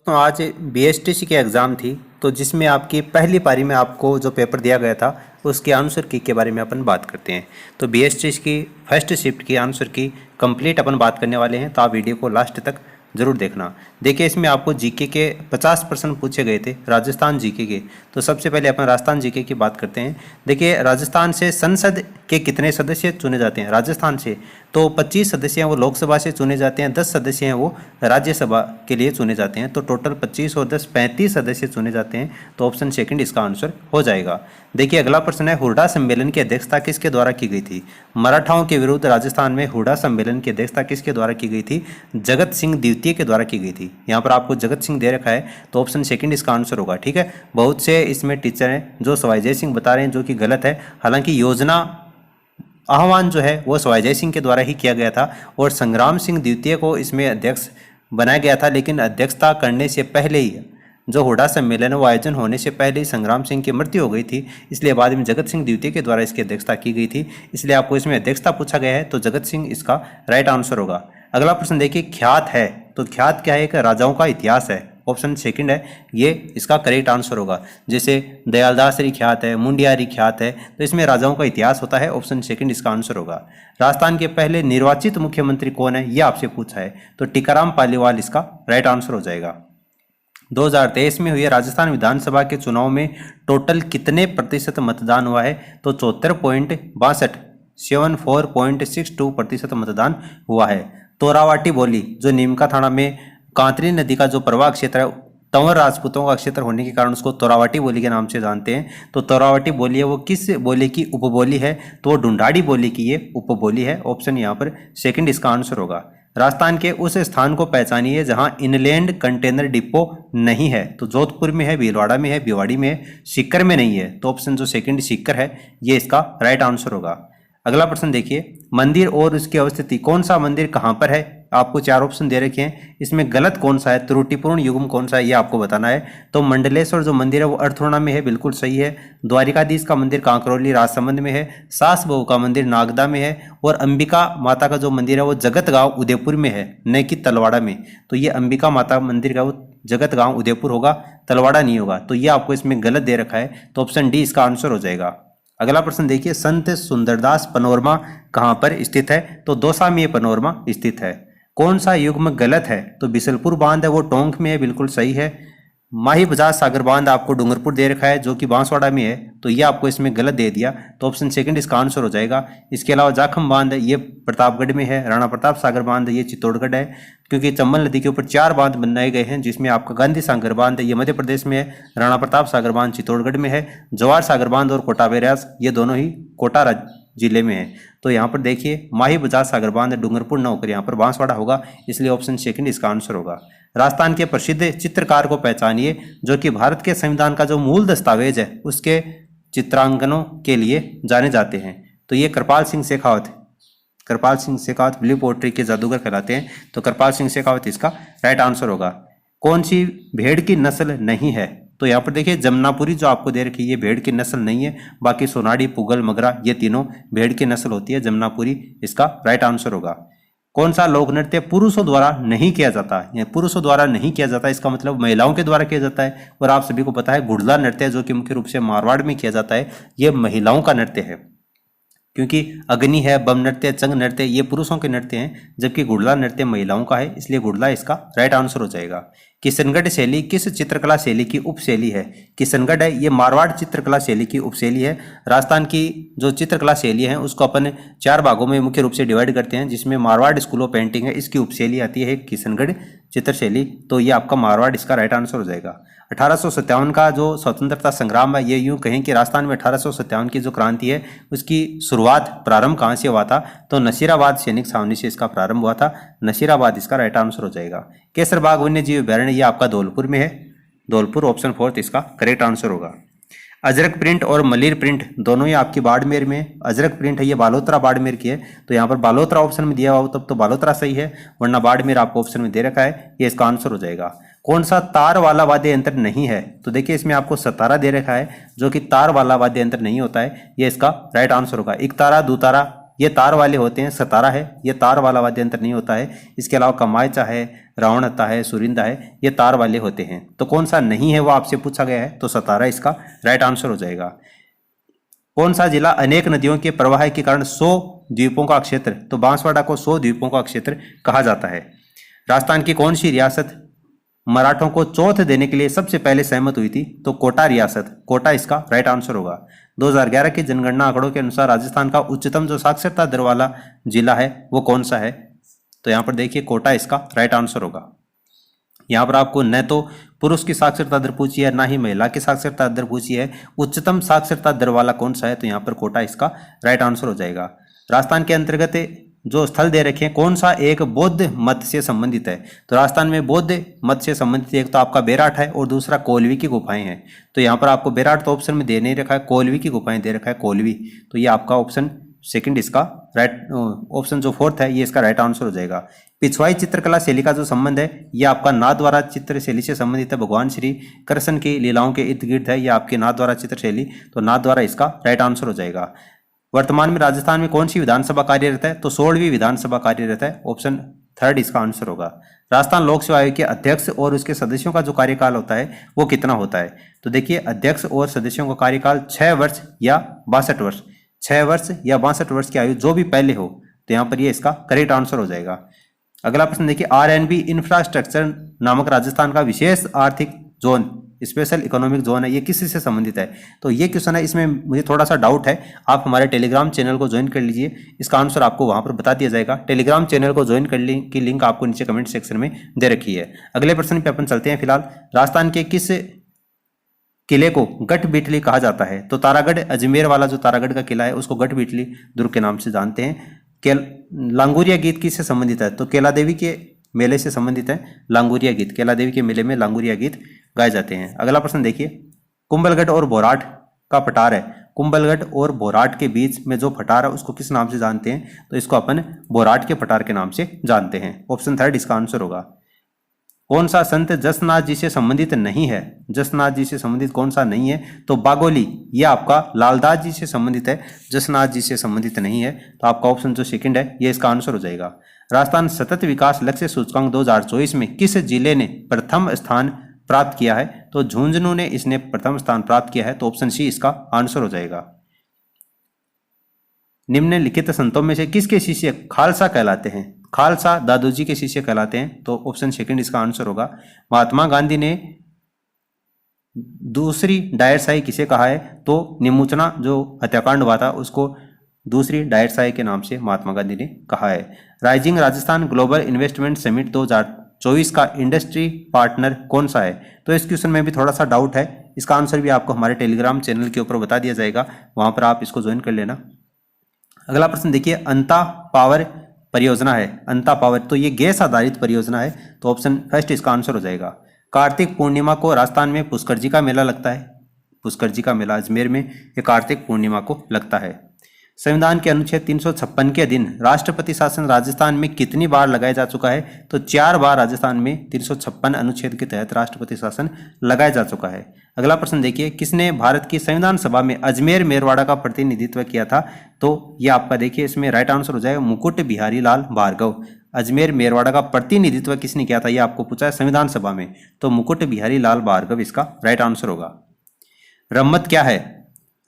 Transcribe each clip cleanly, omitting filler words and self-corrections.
तो आज बीएसटीसी की एग्ज़ाम थी, तो जिसमें आपकी पहली पारी में आपको जो पेपर दिया गया था उसके आंसर की के बारे में अपन बात करते हैं। तो बीएसटीसी की फर्स्ट शिफ्ट की आंसर की कंप्लीट अपन बात करने वाले हैं, तो आप वीडियो को लास्ट तक ज़रूर देखना। देखिए, इसमें आपको जीके के 50% पूछे गए थे, राजस्थान जीके के। तो सबसे पहले अपन राजस्थान जीके की बात करते हैं। देखिए, राजस्थान से संसद के कितने सदस्य चुने जाते हैं? राजस्थान से तो 25 सदस्य हैं वो लोकसभा से चुने जाते हैं, 10 सदस्य हैं वो राज्यसभा के लिए चुने जाते हैं। तो टोटल 25 और 10 35 सदस्य चुने जाते हैं। तो ऑप्शन सेकंड इसका आंसर हो जाएगा। देखिए, अगला प्रश्न है, हुड्डा सम्मेलन की अध्यक्षता किसके द्वारा की गई थी? मराठाओं के विरुद्ध राजस्थान में हुड्डा सम्मेलन की अध्यक्षता किसके द्वारा की गई थी? जगत सिंह द्वितीय के द्वारा की गई थी। यहाँ पर आपको जगत सिंह दे रखा है, तो ऑप्शन सेकंड इसका आंसर होगा। ठीक है, बहुत से इसमें टीचर हैं जो सवाई सिंह बता रहे हैं, जो कि गलत है। हालांकि योजना आह्वान जो है वो सवाई सिंह के द्वारा ही किया गया था और संग्राम सिंह द्वितीय को इसमें अध्यक्ष बनाया गया था, लेकिन अध्यक्षता करने से पहले ही जो हुड्डा सम्मेलन है वो आयोजन होने से पहले ही संग्राम सिंह की मृत्यु हो गई थी, इसलिए बाद में जगत सिंह द्वितीय के द्वारा इसकी अध्यक्षता की गई थी। इसलिए आपको इसमें अध्यक्षता पूछा गया है, तो जगत सिंह इसका राइट आंसर होगा। अगला प्रश्न देखिए, ख्यात है, तो ख्यात क्या है? एक राजाओं का इतिहास है। ऑप्शन सेकंड है, ये इसका करेक्ट आंसर होगा। जैसे दयालदासरी ख्यात है, मुंडियारी ख्यात है, तो इसमें राजाओं का इतिहास होता है। ऑप्शन सेकंड इसका आंसर होगा। राजस्थान के पहले निर्वाचित मुख्यमंत्री कौन है, ये आपसे पूछा है, तो टिकाराम पालीवाल इसका राइट आंसर हो जाएगा। 2023 में हुए राजस्थान विधानसभा के चुनाव में टोटल कितने प्रतिशत मतदान हुआ है? तो 74.62% मतदान हुआ है। तोरावाटी बोली जो नीमका थाना में कांतरी नदी का जो प्रवाह क्षेत्र है, तंवर राजपूतों का क्षेत्र होने के कारण उसको तोरावाटी बोली के नाम से जानते हैं। तो तोरावाटी बोली है वो किस बोली की उपबोली है? तो वो ढूंढाड़ी बोली की ये उपबोली है। ऑप्शन यहाँ पर सेकंड इसका आंसर होगा। राजस्थान के उस स्थान को पहचानिए जहां इनलैंड कंटेनर डिपो नहीं है। तो जोधपुर में है, भीलवाड़ा में है, भिवाड़ी में है, सीकर में नहीं है। तो ऑप्शन जो सेकंड सीकर है ये इसका राइट आंसर होगा। अगला प्रश्न देखिए, मंदिर और उसकी अवस्थिति, कौन सा मंदिर कहां पर है? आपको 4 ऑप्शन दे रखे हैं, इसमें गलत कौन सा है, त्रुटिपूर्ण युग्म कौन सा है, ये आपको बताना है। तो मंडलेश्वर जो मंदिर है वो अर्थोणा में है, बिल्कुल सही है। द्वारिकाधीश का मंदिर कांकरौली राजसमंद में है। सास बहू का मंदिर नागदा में है। और अंबिका माता का जो मंदिर है वो जगत गांव उदयपुर में है, न कि तलवाड़ा में। तो ये अंबिका माता मंदिर का वो जगत गांव उदयपुर होगा, तलवाड़ा नहीं होगा। तो ये आपको इसमें गलत दे रखा है, तो ऑप्शन डी इसका आंसर हो जाएगा। अगला प्रश्न देखिए, संत सुंदरदास पनोरमा कहां पर स्थित है? तो दौसा में पनोरमा स्थित है। कौन सा युग्म गलत है? तो बिसलपुर बांध है वो टोंक में है, बिल्कुल सही है। माही बजाज सागर बांध आपको डूंगरपुर दे रखा है, जो कि बांसवाड़ा में है, तो ये आपको इसमें गलत दे दिया, तो ऑप्शन सेकंड इसका आंसर हो जाएगा। इसके अलावा जाखम बांध है ये प्रतापगढ़ में है। राणा प्रताप सागर बांध है ये चित्तौड़गढ़ है, क्योंकि चंबल नदी के ऊपर 4 बांध बनाए गए हैं, जिसमें आपका गांधी सागर बांध है ये मध्य प्रदेश में है, राणा प्रताप सागर बांध चित्तौड़गढ़ में है, जवाहर सागर बांध और कोटा बैराज ये दोनों ही कोटा जिले में है। तो यहाँ पर देखिए, माही बजाज सागर बांध डूंगरपुर न होकर यहाँ पर बांसवाड़ा होगा, इसलिए ऑप्शन सेकंड इसका आंसर होगा। राजस्थान के प्रसिद्ध चित्रकार को पहचानिए जो कि भारत के संविधान का जो मूल दस्तावेज है उसके चित्रांकनों के लिए जाने जाते हैं। तो ये कृपाल सिंह शेखावत, कृपाल सिंह शेखावत ब्लू पोट्री के जादूगर कहलाते हैं। तो कृपाल सिंह शेखावत इसका राइट आंसर होगा। कौन सी भेड़ की नस्ल नहीं है? तो यहाँ पर देखिए, जमुनापुरी जो आपको दे रखी है ये भेड़ की नस्ल नहीं है, बाकी सोनाड़ी, पुगल, मगरा ये तीनों भेड़ की नस्ल होती है। जमुनापुरी इसका राइट आंसर होगा। कौन सा लोक नृत्य पुरुषों द्वारा नहीं किया जाता? ये पुरुषों द्वारा नहीं किया जाता, इसका मतलब महिलाओं के द्वारा किया जाता है। और आप सभी को पता है गुड़ला नृत्य जो कि मुख्य रूप से मारवाड़ में किया जाता है, ये महिलाओं का नृत्य है, क्योंकि अग्नि है, बम नृत्य, चंग नृत्य ये पुरुषों के नृत्य हैं, जबकि गुड़ला नृत्य महिलाओं का है, इसलिए गुड़ला इसका राइट आंसर हो जाएगा। किशनगढ़ शैली किस चित्रकला शैली की उपशैली है? किशनगढ़ है ये मारवाड़ चित्रकला शैली की उपशैली है। राजस्थान की जो चित्रकला शैली है उसको अपन 4 भागों में मुख्य रूप से डिवाइड करते हैं, जिसमें मारवाड़ स्कूल ऑफ पेंटिंग है, इसकी उपशैली आती है किशनगढ़ चित्रशैली। तो ये आपका मारवाड़ इसका राइट आंसर हो जाएगा। 1857 का जो स्वतंत्रता संग्राम है, ये यूं कहें कि राजस्थान में 1857 की जो क्रांति है उसकी शुरुआत प्रारंभ कहाँ से हुआ था? तो नसीराबाद सैनिक छावनी से इसका प्रारंभ हुआ था। नसीराबाद इसका राइट आंसर हो जाएगा। केसरबाग वन्य जीव अभयारण्य ये आपका धौलपुर में है, धौलपुर ऑप्शन 4 इसका करेक्ट आंसर होगा। अजरक प्रिंट और मलिर प्रिंट दोनों ही आपकी बाड़मेर में, अजरक प्रिंट है ये बालोतरा बाड़मेर की है, तो यहाँ पर बालोतरा ऑप्शन में दिया हुआ हो तब तो बालोतरा सही है, वरना बाड़मेर आपको ऑप्शन में दे रखा है, ये इसका आंसर हो जाएगा। कौन सा तार वाला वाद्य यंत्र नहीं है? तो देखिए, इसमें आपको सतारा दे रखा है जो कि तार वाला वाद्य यंत्र नहीं होता है, ये इसका राइट आंसर होगा। एक तारा, दो तारा, ये तार वाले होते हैं, सतारा है, ये तार वाला वाद्य यंत्र नहीं होता है। इसके अलावा कमायचा है, रावणता है, सुरिंदा है, ये तार वाले होते हैं। तो कौन सा नहीं है वो आपसे पूछा गया है, तो सतारा इसका राइट आंसर हो जाएगा। कौन सा जिला अनेक नदियों के प्रवाह के कारण 100 द्वीपों का क्षेत्र, तो बांसवाड़ा को 100 द्वीपों का क्षेत्र कहा जाता है। राजस्थान की कौन सी रियासत मराठों को चौथ देने के लिए सबसे पहले सहमत हुई थी, तो कोटा रियासत, कोटा इसका राइट आंसर होगा। 2011 की जनगणना आंकड़ों के अनुसार राजस्थान का उच्चतम जो साक्षरता दर वाला जिला है वो कौन सा है, तो यहाँ पर देखिए कोटा इसका राइट आंसर होगा। यहाँ पर आपको न तो पुरुष की साक्षरता दर पूछी है, ना ही महिला की साक्षरता दर पूछी है, उच्चतम साक्षरता दर वाला कौन सा है, तो यहाँ पर कोटा इसका राइट आंसर हो जाएगा। राजस्थान के अंतर्गत जो स्थल दे रखे हैं कौन सा एक बौद्ध मत से संबंधित है, तो राजस्थान में बौद्ध मत से संबंधित एक तो आपका बेराट है और दूसरा कोलवी की गुफाएं हैं। तो यहाँ पर आपको बेराट तो ऑप्शन में दे नहीं रखा है, कोलवी की गुफाएं दे रखा है, कोलवी, तो ये आपका ऑप्शन सेकंड इसका राइट, ऑप्शन जो फोर्थ है ये इसका राइट आंसर हो जाएगा। पिछवाई चित्रकला शैली का जो संबंध है ये आपका नाथ द्वारा चित्र शैली से संबंधित है, भगवान श्री कृष्ण की लीलाओं के इर्द गिर्द है, ये आपके नाथ द्वारा चित्र शैली, तो नाथ द्वारा इसका राइट आंसर हो जाएगा। वर्तमान में राजस्थान में कौन सी विधानसभा कार्यरत है, तो 16वीं विधानसभा कार्यरत है, ऑप्शन थर्ड इसका आंसर होगा। राजस्थान लोक सेवा आयोग के अध्यक्ष और उसके सदस्यों का जो कार्यकाल होता है वो कितना होता है, तो देखिए अध्यक्ष और सदस्यों का कार्यकाल 6 वर्ष या 62 वर्ष, 6 वर्ष या 62 वर्ष की आयु जो भी पहले हो, तो यहाँ पर ये इसका करेक्ट आंसर हो जाएगा। अगला प्रश्न देखिए, RNB इंफ्रास्ट्रक्चर नामक राजस्थान का विशेष आर्थिक जोन, स्पेशल इकोनॉमिक जोन है, ये किसी से संबंधित है, तो ये क्वेश्चन है, इसमें मुझे थोड़ा सा डाउट है, आप हमारे टेलीग्राम चैनल को ज्वाइन कर लीजिए, इसका आंसर आपको वहां पर बता दिया जाएगा। टेलीग्राम चैनल को ज्वाइन करने की लिंक आपको नीचे कमेंट सेक्शन में दे रखी है। अगले प्रश्न पे अपन चलते हैं। फिलहाल राजस्थान के किस किले को गढ़ बिटली कहा जाता है, तो तारागढ़, अजमेर वाला जो तारागढ़ का किला है उसको गढ़ बिटली दुर्ग के नाम से जानते हैं। लांगुरिया गीत किससे संबंधित है, तो केला देवी के मेले से संबंधित है लांगुरिया गीत, केला देवी के मेले में लांगुरिया गीत गाए जाते हैं। अगला प्रश्न देखिए, कुंभलगढ़ और बोराट का पठार है, कुंभलगढ़ और बोराट के बीच में जो पठार है उसको किस नाम से जानते हैं, तो इसको अपन बोराट के पठार के नाम से जानते हैं, ऑप्शन थर्ड इसका आंसर होगा। कौन सा संत जसनाथ जी से संबंधित नहीं है, जसनाथ जी से संबंधित कौन सा नहीं है, तो बागोली, ये आपका लालदास जी से संबंधित है, जसनाथ जी से संबंधित नहीं है, तो आपका ऑप्शन जो सेकंड है ये इसका आंसर हो जाएगा। राजस्थान सतत विकास लक्ष्य सूचकांक 2024 में किस जिले ने प्रथम स्थान प्राप्त किया है, तो झुंझुनू ने इसने प्रथम स्थान प्राप्त किया है, तो ऑप्शन सी इसका आंसर हो जाएगा। निम्नलिखित संतों में से किसके शिष्य खालसा कहलाते हैं, खालसा दादू जी के शिष्य कहलाते हैं, तो ऑप्शन सेकंड इसका आंसर होगा। महात्मा गांधी ने दूसरी डायरशाही किसे कहा है, तो निमुचना जो हत्याकांड हुआ था उसको दूसरी डायरशाही के नाम से महात्मा गांधी ने कहा है। Rising Rajasthan global investment summit 2024 का इंडस्ट्री पार्टनर कौन सा है, तो इस क्वेश्चन में भी थोड़ा सा डाउट है, इसका आंसर भी आपको हमारे टेलीग्राम चैनल के ऊपर बता दिया जाएगा, वहां पर आप इसको ज्वाइन कर लेना। अगला प्रश्न देखिए, अंता पावर परियोजना है, अंता पावर, तो ये गैस आधारित परियोजना है, तो ऑप्शन फर्स्ट इसका आंसर हो जाएगा। कार्तिक पूर्णिमा को राजस्थान में पुष्कर जी का मेला लगता है, पुष्कर जी का मेला अजमेर में ये कार्तिक पूर्णिमा को लगता है। संविधान के अनुच्छेद 356 के अधीन राष्ट्रपति शासन राजस्थान में कितनी बार लगाया जा चुका है, तो 4 बार राजस्थान में 356 अनुच्छेद के तहत राष्ट्रपति शासन लगाया जा चुका है। अगला प्रश्न देखिए, किसने भारत की संविधान सभा में अजमेर मेरवाड़ा का प्रतिनिधित्व किया था, तो ये आपका देखिए इसमें राइट आंसर हो जाएगा मुकुट बिहारी लाल भार्गव। अजमेर मेरवाड़ा का प्रतिनिधित्व किसने किया था, ये आपको पूछा है संविधान सभा में, तो मुकुट बिहारी लाल भार्गव इसका राइट आंसर होगा। रम्मत क्या है,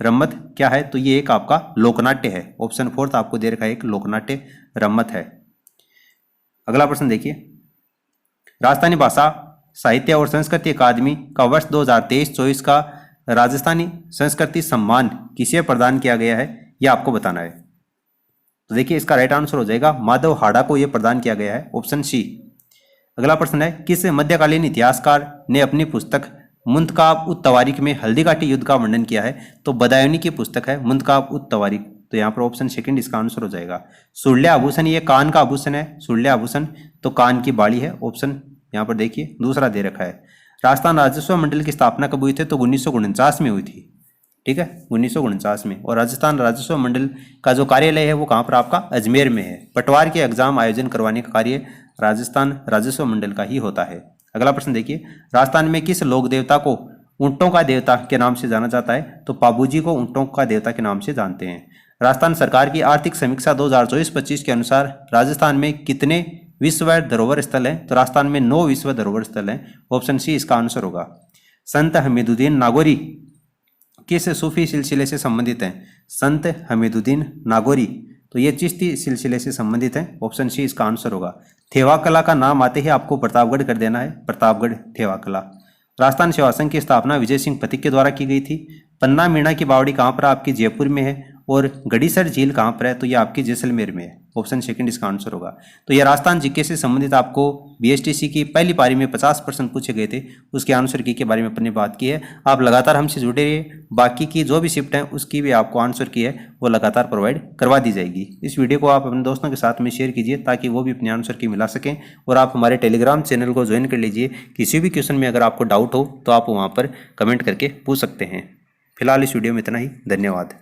रम्मत क्या है, तो ये एक आपका लोकनाट्य है, ऑप्शन फोर्थ आपको दे रखा है, एक लोकनाट्य रम्मत है। अगला प्रश्न देखिए, राजस्थानी भाषा साहित्य और संस्कृति अकादमी का वर्ष 2023-24 का राजस्थानी संस्कृति सम्मान किसे प्रदान किया गया है, यह आपको बताना है, तो देखिए इसका राइट आंसर हो जाएगा माधव हाड़ा को यह प्रदान किया गया है, ऑप्शन सी। अगला प्रश्न है, किस मध्यकालीन इतिहासकार ने अपनी पुस्तक मुंतकाब उत तवारीख में हल्दीघाटी युद्ध का वर्णन किया है, तो बदायूनी की पुस्तक है मुंतकाब उत तवारीख, तो यहाँ पर ऑप्शन सेकंड इसका आंसर हो जाएगा। सुरले आभूषण, ये कान का आभूषण है, सुरले आभूषण तो कान की बाड़ी है, ऑप्शन यहाँ पर देखिए दूसरा दे रखा है। राजस्थान राजस्व मंडल की स्थापना कब हुई थी, तो 1949 में हुई थी, ठीक है 1949 में, और राजस्थान राजस्व मंडल का जो कार्यालय है वो कहाँ पर आपका अजमेर में है। पटवार के एग्जाम आयोजन करवाने का कार्य राजस्थान राजस्व मंडल का ही होता है। अगला प्रश्न देखिए, राजस्थान में किस लोक देवता को ऊंटों का देवता के नाम से जाना जाता है, तो पाबूजी को ऊंटों का देवता के नाम से जानते हैं। राजस्थान सरकार की आर्थिक समीक्षा 2024-25 के अनुसार राजस्थान में कितने विश्व धरोहर स्थल हैं? तो राजस्थान में 9 विश्व धरोहर स्थल हैं। ऑप्शन सी इसका आंसर होगा। संत हमीदुद्दीन नागौरी किस सूफी सिलसिले से संबंधित हैं? संत हमीदुद्दीन नागौरी तो ये चिश्ती सिलसिले से संबंधित है। ऑप्शन सी इसका आंसर होगा। थेवा कला का नाम आते ही आपको प्रतापगढ़ कर देना है, प्रतापगढ़ थेवा कला। राजस्थान सेवा संघ की स्थापना विजय सिंह पथिक के द्वारा की गई थी। पन्ना मीणा की बावड़ी कहाँ पर? आपकी जयपुर में है। और गड़ीसर झील कहाँ पर है? तो ये आपकी जैसलमेर में है। ऑप्शन सेकंड इसका आंसर होगा। तो ये राजस्थान जीके से संबंधित आपको बीएसटीसी की पहली पारी में 50% पूछे गए थे, उसके आंसर की के बारे में अपने बात की है। आप लगातार हमसे जुड़े रहिए, बाकी की जो भी शिफ्ट है उसकी भी आपको आंसर की है वो लगातार प्रोवाइड करवा दी जाएगी। इस वीडियो को आप अपने दोस्तों के साथ में शेयर कीजिए ताकि वो भी अपने आंसर की मिला सकें। और आप हमारे टेलीग्राम चैनल को ज्वाइन कर लीजिए। किसी भी क्वेश्चन में अगर आपको डाउट हो तो आप वहाँ पर कमेंट करके पूछ सकते हैं। फिलहाल इस वीडियो में इतना ही। धन्यवाद।